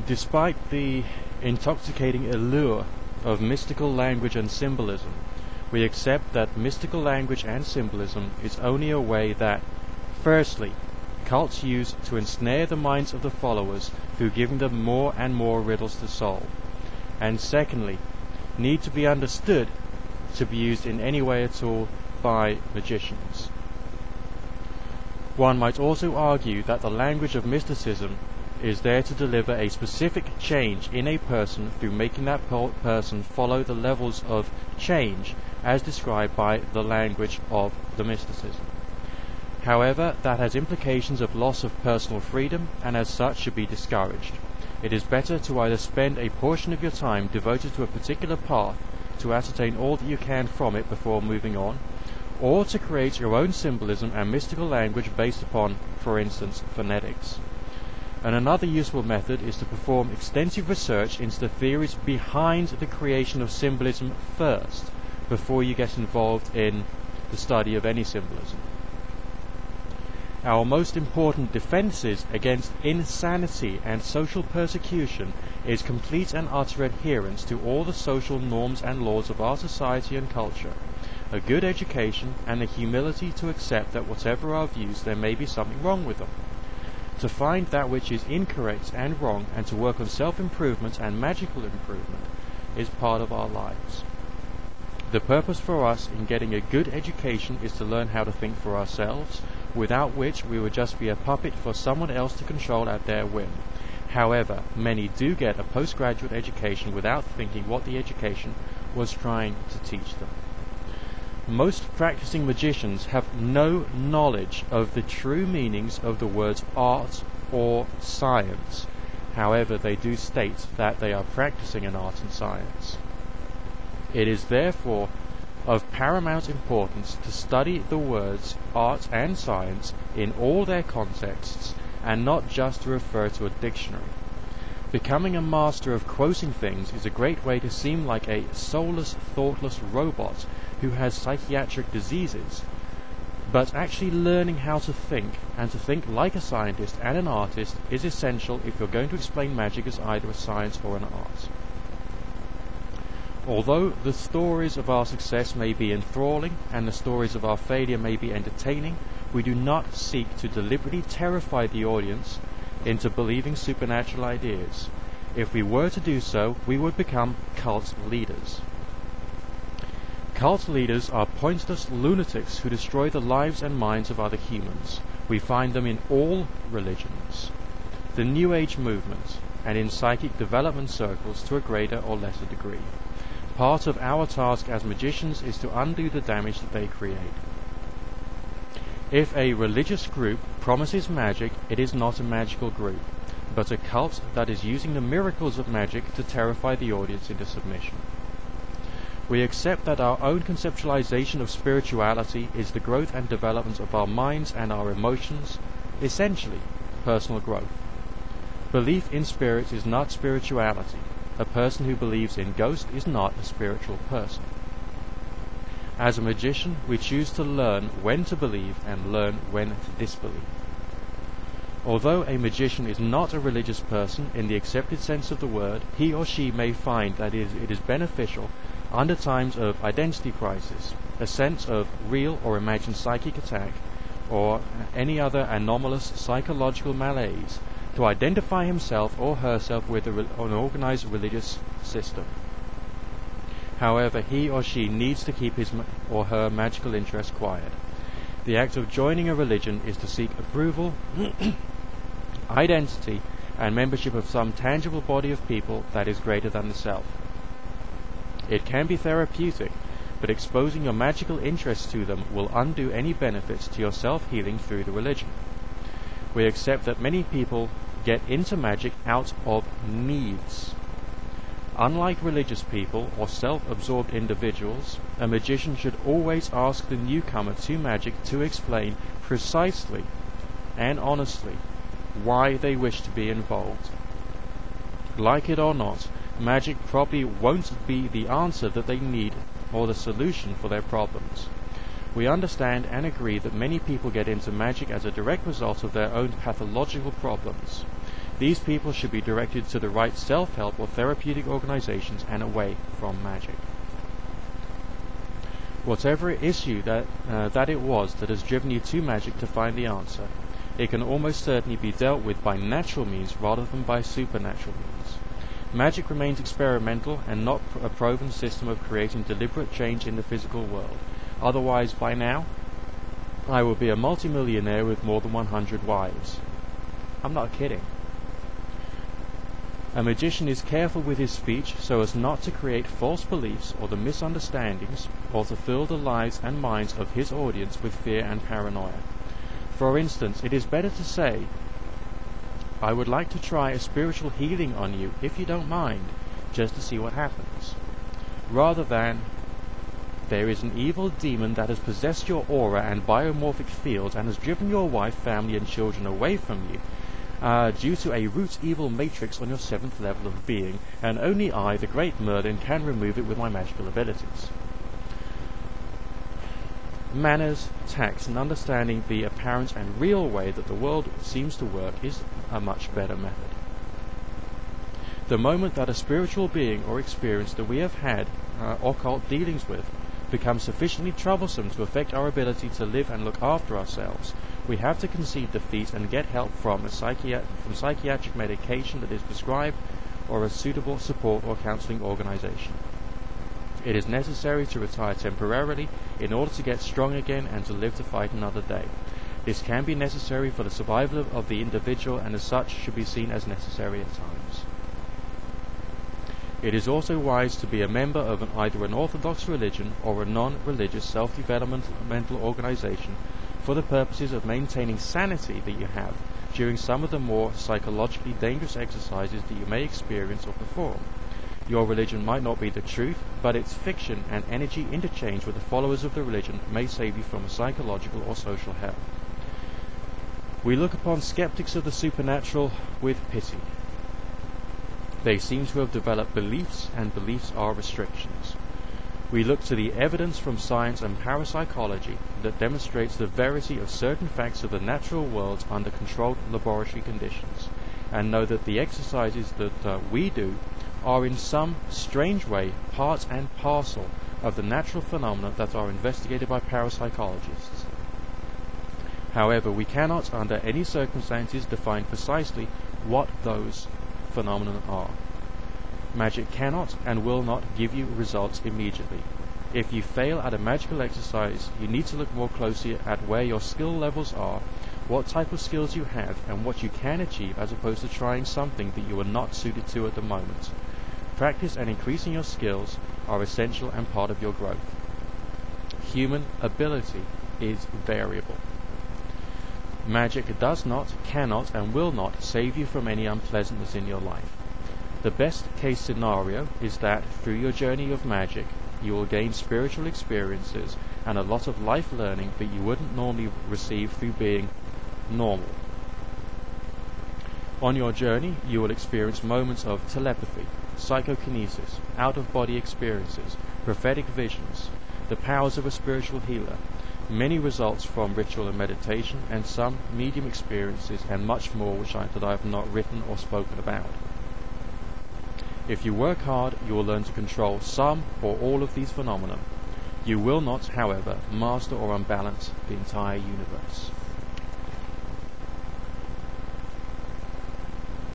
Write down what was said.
Despite the intoxicating allure of mystical language and symbolism, we accept that mystical language and symbolism is only a way that, firstly, cults use to ensnare the minds of the followers through giving them more and more riddles to solve, and secondly, need to be understood to be used in any way at all by magicians. One might also argue that the language of mysticism is there to deliver a specific change in a person through making that person follow the levels of change as described by the language of the mysticism. However, that has implications of loss of personal freedom and as such should be discouraged. It is better to either spend a portion of your time devoted to a particular path to ascertain all that you can from it before moving on, or to create your own symbolism and mystical language based upon, for instance, phonetics. And another useful method is to perform extensive research into the theories behind the creation of symbolism first, before you get involved in the study of any symbolism. Our most important defences against insanity and social persecution is complete and utter adherence to all the social norms and laws of our society and culture, a good education, and the humility to accept that whatever our views, there may be something wrong with them. To find that which is incorrect and wrong, and to work on self-improvement and magical improvement, is part of our lives. The purpose for us in getting a good education is to learn how to think for ourselves, without which we would just be a puppet for someone else to control at their whim. However, many do get a postgraduate education without thinking what the education was trying to teach them. Most practicing magicians have no knowledge of the true meanings of the words art or science. However, they do state that they are practicing an art and science. It is therefore of paramount importance to study the words art and science in all their contexts and not just to refer to a dictionary. Becoming a master of quoting things is a great way to seem like a soulless, thoughtless robot who has psychiatric diseases, but actually learning how to think, and to think like a scientist and an artist, is essential if you're going to explain magic as either a science or an art. Although the stories of our success may be enthralling and the stories of our failure may be entertaining, we do not seek to deliberately terrify the audience into believing supernatural ideas. If we were to do so, we would become cult leaders. Cult leaders are pointless lunatics who destroy the lives and minds of other humans. We find them in all religions, the New Age movement, and in psychic development circles to a greater or lesser degree. Part of our task as magicians is to undo the damage that they create. If a religious group promises magic, it is not a magical group, but a cult that is using the miracles of magic to terrify the audience into submission. We accept that our own conceptualization of spirituality is the growth and development of our minds and our emotions, essentially personal growth. Belief in spirits is not spirituality. A person who believes in ghosts is not a spiritual person. As a magician, we choose to learn when to believe and learn when to disbelieve. Although a magician is not a religious person in the accepted sense of the word, he or she may find that it is beneficial under times of identity crisis, a sense of real or imagined psychic attack, or any other anomalous psychological malaise, to identify himself or herself with an organized religious system. However, he or she needs to keep his or her magical interest quiet. The act of joining a religion is to seek approval, identity, and membership of some tangible body of people that is greater than the self. It can be therapeutic, but exposing your magical interests to them will undo any benefits to your self-healing through the religion. We accept that many people get into magic out of needs. Unlike religious people or self-absorbed individuals, a magician should always ask the newcomer to magic to explain precisely and honestly why they wish to be involved. Like it or not, magic probably won't be the answer that they need or the solution for their problems. We understand and agree that many people get into magic as a direct result of their own pathological problems. These people should be directed to the right self-help or therapeutic organizations and away from magic. Whatever issue that it was that has driven you to magic to find the answer, it can almost certainly be dealt with by natural means rather than by supernatural means. Magic remains experimental and not a proven system of creating deliberate change in the physical world. Otherwise, by now, I will be a multimillionaire with more than 100 wives. I'm not kidding. A magician is careful with his speech so as not to create false beliefs or the misunderstandings, or to fill the lives and minds of his audience with fear and paranoia. For instance, it is better to say, "I would like to try a spiritual healing on you, if you don't mind, just to see what happens," rather than, "There is an evil demon that has possessed your aura and biomorphic fields and has driven your wife, family, and children away from you, due to a root evil matrix on your 7th level of being, and only I, the great Merlin, can remove it with my magical abilities." Manners, tact, and understanding the apparent and real way that the world seems to work is a much better method. The moment that a spiritual being or experience that we have had occult dealings with becomes sufficiently troublesome to affect our ability to live and look after ourselves, we have to concede defeat and get help from psychiatric medication that is prescribed, or a suitable support or counseling organization. It is necessary to retire temporarily in order to get strong again and to live to fight another day. This can be necessary for the survival of the individual, and as such should be seen as necessary at times. It is also wise to be a member of either an orthodox religion or a non-religious self-developmental organization for the purposes of maintaining sanity that you have during some of the more psychologically dangerous exercises that you may experience or perform. Your religion might not be the truth, but its fiction and energy interchange with the followers of the religion may save you from a psychological or social hell. We look upon skeptics of the supernatural with pity. They seem to have developed beliefs, and beliefs are restrictions. We look to the evidence from science and parapsychology that demonstrates the verity of certain facts of the natural world under controlled laboratory conditions, and know that the exercises that we do are in some strange way part and parcel of the natural phenomena that are investigated by parapsychologists. However, we cannot under any circumstances define precisely what those phenomena are. Magic cannot and will not give you results immediately. If you fail at a magical exercise, you need to look more closely at where your skill levels are, what type of skills you have, and what you can achieve, as opposed to trying something that you are not suited to at the moment. Practice and increasing your skills are essential and part of your growth. Human ability is variable. Magic does not, cannot, and will not save you from any unpleasantness in your life. The best case scenario is that through your journey of magic, you will gain spiritual experiences and a lot of life learning that you wouldn't normally receive through being normal. On your journey, you will experience moments of telepathy, psychokinesis, out-of-body experiences, prophetic visions, the powers of a spiritual healer, many results from ritual and meditation, and some medium experiences, and much more that I have not written or spoken about. If you work hard, you will learn to control some or all of these phenomena. You will not, however, master or unbalance the entire universe.